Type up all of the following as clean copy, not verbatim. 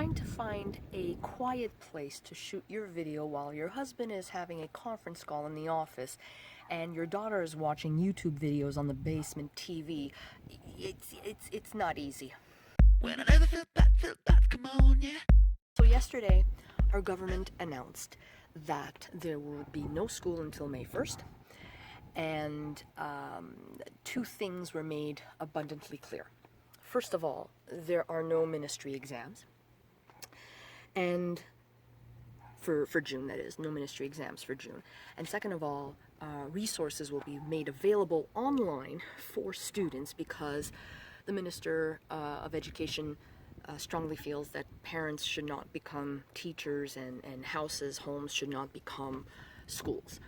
trying to find a quiet place to shoot your video while your husband is having a conference call in the office and your daughter is watching YouTube videos on the basement TV, it's not easy. When I never felt bad, come on, yeah. So yesterday, our government announced that there will be no school until May 1st, and two things were made abundantly clear. First of all, there are no ministry exams, and for June, that is, no ministry exams for June. And second of all, resources will be made available online for students because the Minister of Education strongly feels that parents should not become teachers and houses, homes should not become schools.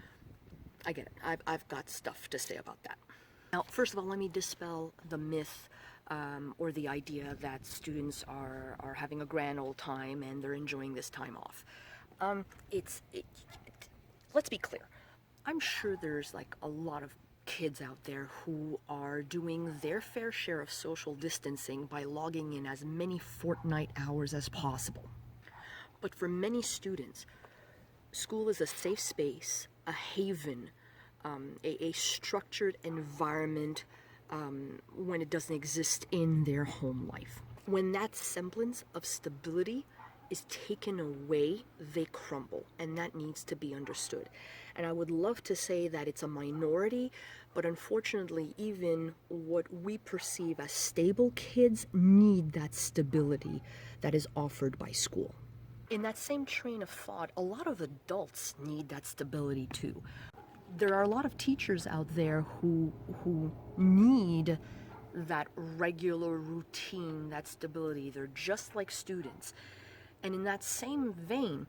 I get it. I've got stuff to say about that. Now, first of all, let me dispel the myth or the idea that students are having a grand old time and they're enjoying this time off. Let's be clear. I'm sure there's like a lot of kids out there who are doing their fair share of social distancing by logging in as many fortnight hours as possible. But for many students, school is a safe space, a haven, a structured environment when it doesn't exist in their home life. When that semblance of stability is taken away, they crumble, and that needs to be understood. And I would love to say that it's a minority, but unfortunately, even what we perceive as stable kids need that stability that is offered by school. In that same train of thought, a lot of adults need that stability too. There are a lot of teachers out there who need that regular routine, that stability. They're just like students. And in that same vein,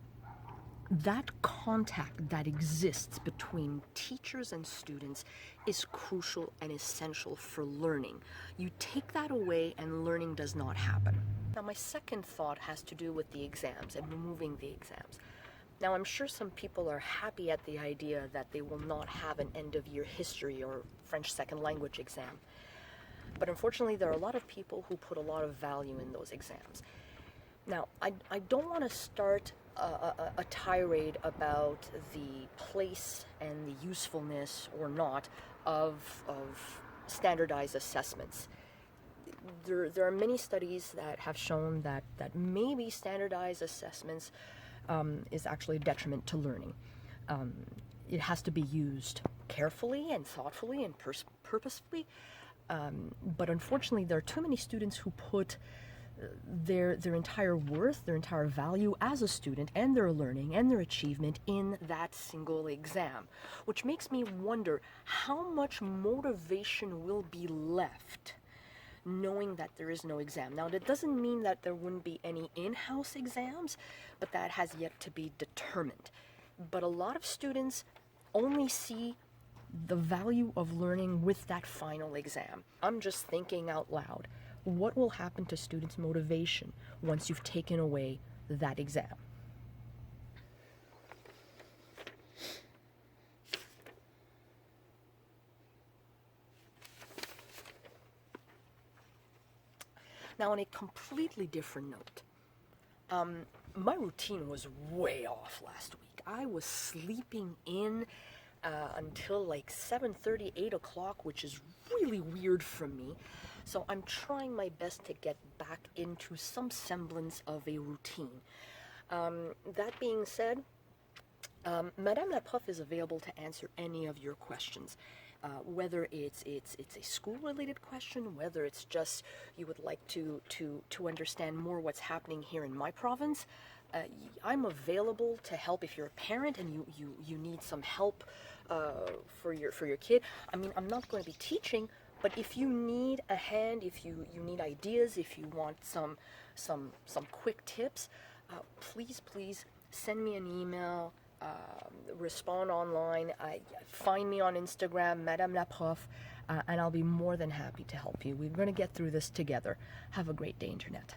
that contact that exists between teachers and students is crucial and essential for learning. You take that away and learning does not happen. Now, my second thought has to do with the exams and removing the exams. Now, I'm sure some people are happy at the idea that they will not have an end-of-year history or French second language exam. But unfortunately, there are a lot of people who put a lot of value in those exams. Now, I don't want to start a tirade about the place and the usefulness or not of standardized assessments. There are many studies that have shown that maybe standardized assessments is actually a detriment to learning. It has to be used carefully and thoughtfully and purposefully, but unfortunately there are too many students who put their entire worth, their entire value as a student and their learning and their achievement in that single exam, which makes me wonder how much motivation will be left knowing that there is no exam. Now, that doesn't mean that there wouldn't be any in-house exams, but that has yet to be determined. But a lot of students only see the value of learning with that final exam. I'm just thinking out loud. What will happen to students' motivation once you've taken away that exam? Now, on a completely different note, my routine was way off last week. I was sleeping in until like 7:30, 8 o'clock, which is really weird for me. So I'm trying my best to get back into some semblance of a routine. That being said, Madame la Prof is available to answer any of your questions. Whether it's a school-related question, whether it's just you would like to understand more what's happening here in my province, I'm available to help if you're a parent and you need some help for your kid. I mean, I'm not going to be teaching, but if you need a hand, if you need ideas, if you want some quick tips, please send me an email. Respond online. Find me on Instagram, Madame la Prof, and I'll be more than happy to help you. We're going to get through this together. Have a great day, Internet.